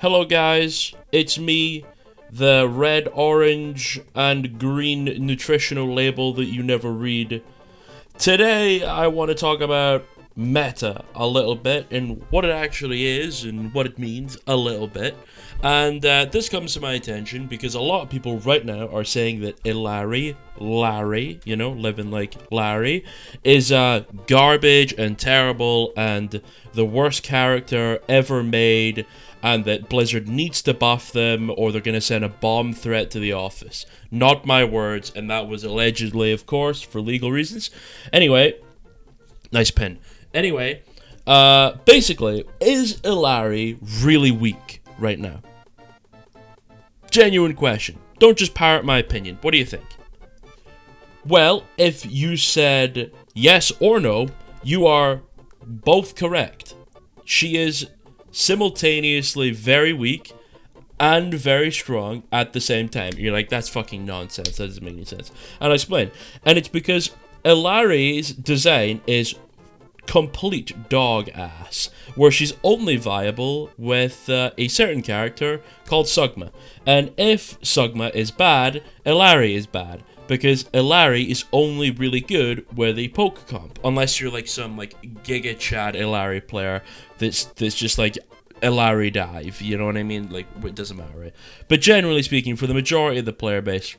Hello guys, it's me, the red, orange, and green nutritional label that you never read. Today I want to talk about meta a little bit, and what it actually is, and what it means a little bit. And this comes to my attention because a lot of people right now are saying that Illari, Larry, you know, living like Larry, is garbage and terrible and the worst character ever made, and that Blizzard needs to buff them or they're going to send a bomb threat to the office. Not my words, and that was allegedly, of course, for legal reasons. Anyway, nice pen. Anyway, basically, is Illari really weak right now? Genuine question. Don't just parrot my opinion. What do you think? Well, if you said yes or no, you are both correct. She is simultaneously very weak and very strong at the same time. You're like, that's fucking nonsense. That doesn't make any sense. And I explain. And it's because Illari's design is complete dog ass, where she's only viable with a certain character called Sugma. And if Sugma is bad, Illari is bad, because Illari is only really good with a poke comp, unless you're like some like Giga Chad Illari player that's just like Illari dive, you know what I mean? Like, it doesn't matter, right? But generally speaking, for the majority of the player base,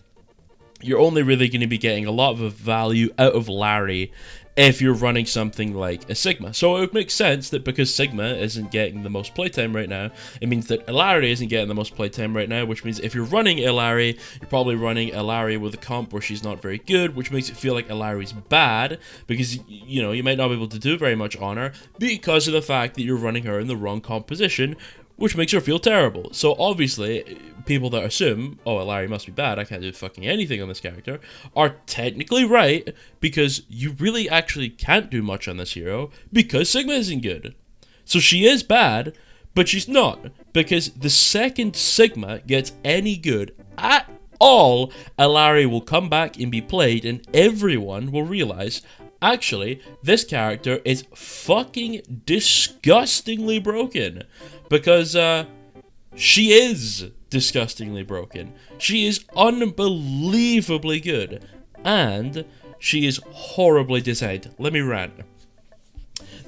you're only really going to be getting a lot of value out of Larry if you're running something like a Sigma. So it would make sense that because Sigma isn't getting the most playtime right now, it means that Illari isn't getting the most playtime right now, which means if you're running Illari, you're probably running Illari with a comp where she's not very good, which makes it feel like Illari's bad, because, you know, you might not be able to do very much on her because of the fact that you're running her in the wrong composition, which makes her feel terrible. So obviously, people that assume, oh, Illari must be bad, I can't do fucking anything on this character, are technically right, because you really actually can't do much on this hero, because Sigma isn't good. So she is bad, but she's not, because the second Sigma gets any good at all, Illari will come back and be played, and everyone will realize, actually, this character is fucking disgustingly broken. Because, she is disgustingly broken. She is unbelievably good. And she is horribly designed. Let me rant.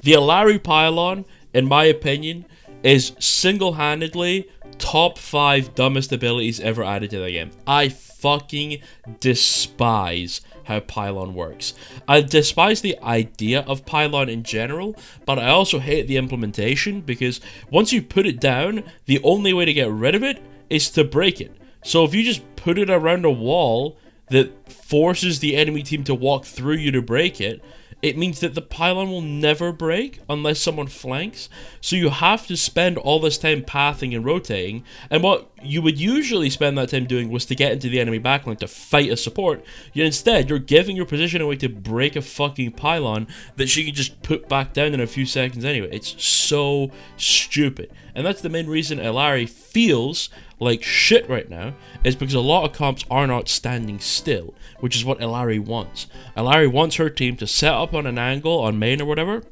The Illari Pylon, in my opinion, is single-handedly top 5 dumbest abilities ever added to the game. I fucking despise how Pylon works. I despise the idea of Pylon in general, but I also hate the implementation, because once you put it down, the only way to get rid of it is to break it. So if you just put it around a wall that forces the enemy team to walk through you to break it, it means that the Pylon will never break unless someone flanks. So you have to spend all this time pathing and rotating. And what you would usually spend that time doing was to get into the enemy backline to fight a support. Yet instead, you're giving your position away to break a fucking Pylon that she can just put back down in a few seconds anyway. It's so stupid. And that's the main reason Illari feels like shit right now, is because a lot of comps are not standing still, which is what Illari wants. Illari wants her team to set up on an angle on main or whatever,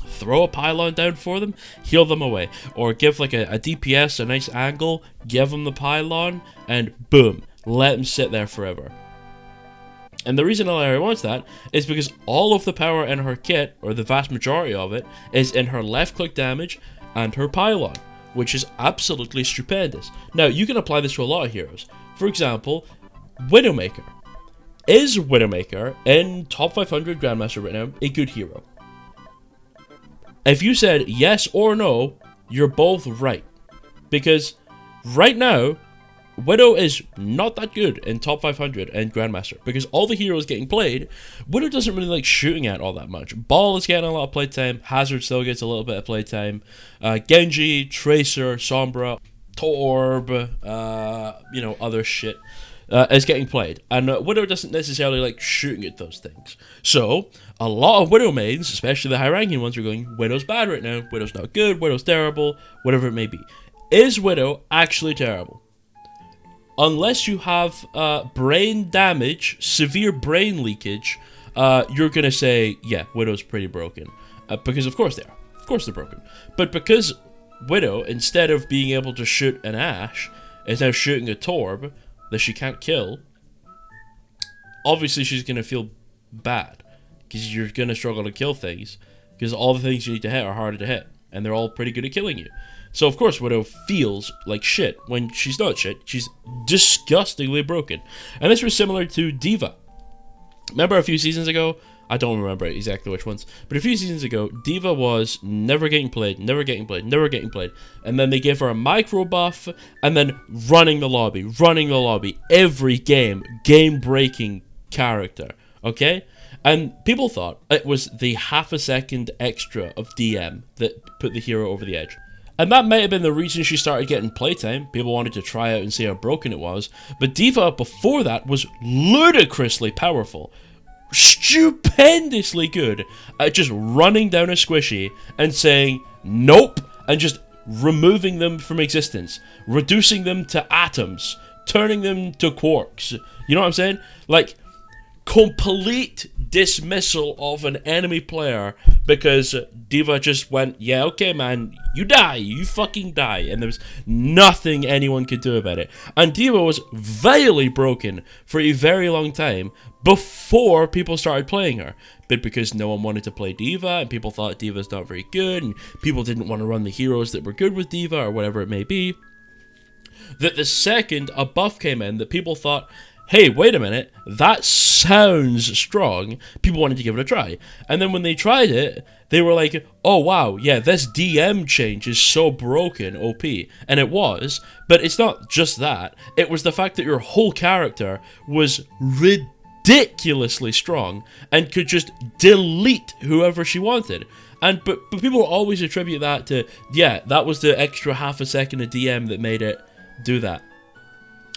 throw a Pylon down for them, heal them away, or give like a DPS a nice angle, give them the Pylon, and boom, let them sit there forever. And the reason Illari wants that is because all of the power in her kit, or the vast majority of it, is in her left click damage and her Pylon, which is absolutely stupendous. Now, you can apply this to a lot of heroes. For example, Widowmaker. Is Widowmaker, in top 500 Grandmaster right now, a good hero? If you said yes or no, you're both right. Because right now, Widow is not that good in top 500 and Grandmaster, because all the heroes getting played, Widow doesn't really like shooting at all that much. Ball is getting a lot of playtime, Hazard still gets a little bit of playtime, Genji, Tracer, Sombra, Torb, you know, other shit is getting played. And Widow doesn't necessarily like shooting at those things. So, a lot of Widow mains, especially the high-ranking ones, are going, Widow's bad right now, Widow's not good, Widow's terrible, whatever it may be. Is Widow actually terrible? Unless you have brain damage, severe brain leakage, you're going to say, yeah, Widow's pretty broken. Because of course they are. Of course they're broken. But because Widow, instead of being able to shoot an Ashe, is now shooting a Torb that she can't kill. Obviously, she's going to feel bad, because you're going to struggle to kill things, because all the things you need to hit are harder to hit, and they're all pretty good at killing you. So, of course, Widow feels like shit when she's not shit. She's disgustingly broken. And this was similar to D.Va. Remember a few seasons ago? I don't remember exactly which ones. But a few seasons ago, D.Va was never getting played, never getting played, never getting played. And then they gave her a micro buff, and then running the lobby. Every game-breaking character. Okay? And people thought it was the half a second extra of DM that put the hero over the edge. And that might have been the reason she started getting playtime. People wanted to try out and see how broken it was. But D.Va before that was ludicrously powerful. Stupendously good at just running down a squishy and saying nope and just removing them from existence. Reducing them to atoms. Turning them to quarks. You know what I'm saying? Like, complete dismissal of an enemy player because D.Va just went, yeah, okay, man, you die, you fucking die, and there was nothing anyone could do about it. And D.Va was vilely broken for a very long time before people started playing her, but because no one wanted to play D.Va, and people thought D.Va's not very good, and people didn't want to run the heroes that were good with D.Va, or whatever it may be, that the second a buff came in that people thought, hey, wait a minute, that sounds strong, people wanted to give it a try. And then when they tried it, they were like, oh wow, yeah, this DM change is so broken, OP. And it was, but it's not just that. It was the fact that your whole character was ridiculously strong and could just delete whoever she wanted. But people always attribute that to, yeah, that was the extra half a second of DM that made it do that.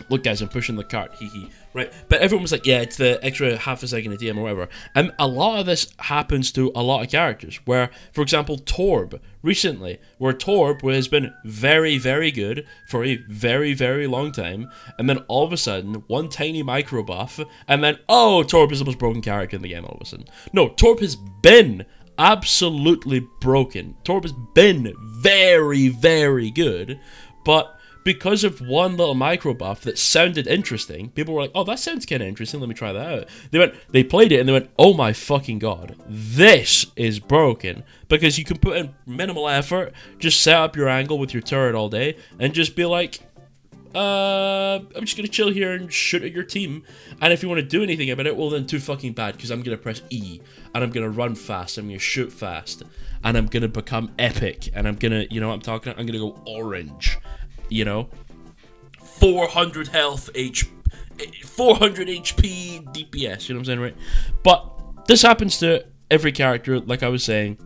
Look, guys, I'm pushing the cart, hee. Right, but everyone was like, yeah, it's the extra half a second of DM or whatever. And a lot of this happens to a lot of characters, where, for example, Torb, recently, where Torb has been very, very good for a very, very long time, and then all of a sudden, one tiny micro buff, and then, oh, Torb is the most broken character in the game all of a sudden. No, Torb has been absolutely broken. Torb has been very, very good, but because of one little micro buff that sounded interesting, people were like, oh, that sounds kind of interesting, let me try that out. They played it and they went, oh my fucking god, this is broken. Because you can put in minimal effort, just set up your angle with your turret all day, and just be like, I'm just gonna chill here and shoot at your team. And if you want to do anything about it, well then too fucking bad, because I'm gonna press E, and I'm gonna run fast, I'm gonna shoot fast, and I'm gonna become epic, and I'm gonna, you know what I'm talking about? I'm gonna go orange. You know, 400 health, 400 HP, DPS, you know what I'm saying, right? But this happens to every character, like I was saying.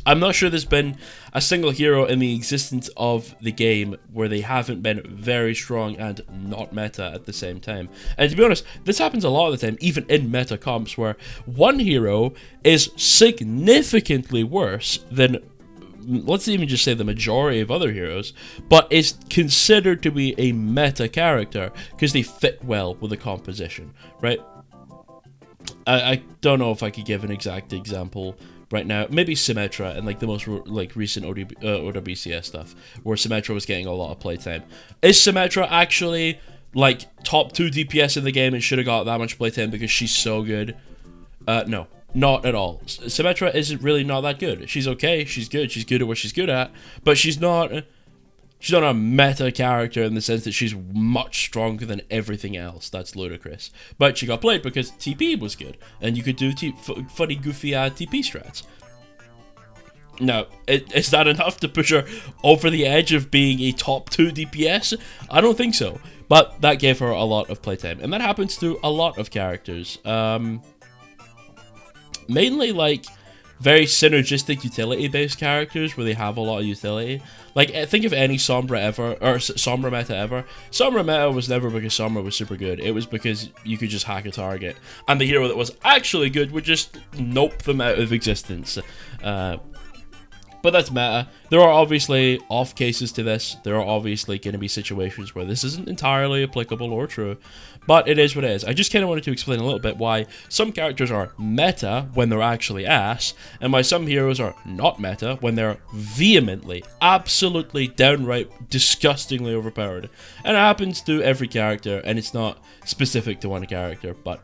I'm not sure there's been a single hero in the existence of the game where they haven't been very strong and not meta at the same time. And to be honest, this happens a lot of the time, even in meta comps, where one hero is significantly worse than, let's even just say, the majority of other heroes, but is considered to be a meta character because they fit well with the composition, right? I don't know if I could give an exact example right now. Maybe Symmetra and like the most recent OWCS stuff, where Symmetra was getting a lot of playtime. Is Symmetra actually like top 2 DPS in the game and should have got that much playtime because she's so good? No. Not at all. Symmetra isn't really not that good. She's okay, she's good at what she's good at, but she's not a meta character in the sense that she's much stronger than everything else. That's ludicrous. But she got played because TP was good, and you could do funny, goofy TP strats. Now, is that enough to push her over the edge of being a top 2 DPS? I don't think so, but that gave her a lot of playtime, and that happens to a lot of characters. Mainly, like, very synergistic utility-based characters where they have a lot of utility. Like, think of any Sombra ever, or Sombra meta ever. Sombra meta was never because Sombra was super good. It was because you could just hack a target. And the hero that was actually good would just nope them out of existence. But that's meta. There are obviously off cases to this. There are obviously going to be situations where this isn't entirely applicable or true. But it is what it is. I just kind of wanted to explain a little bit why some characters are meta when they're actually ass, and why some heroes are not meta when they're vehemently, absolutely, downright, disgustingly overpowered. And it happens to every character, and it's not specific to one character, but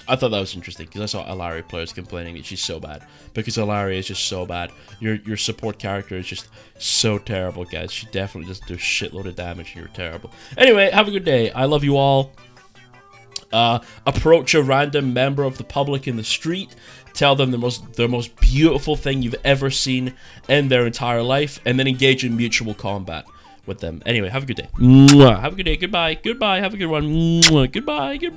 I thought that was interesting because I saw Illari players complaining that she's so bad, because Illari is just so bad. Your support character is just so terrible, guys. She definitely just does a shitload of damage and you're terrible. Anyway, have a good day. I love you all. Approach a random member of the public in the street, tell them the most beautiful thing you've ever seen in their entire life, and then engage in mutual combat with them. Anyway, have a good day. Mwah. Have a good day. Goodbye. Goodbye. Have a good one. Mwah. Goodbye. Goodbye.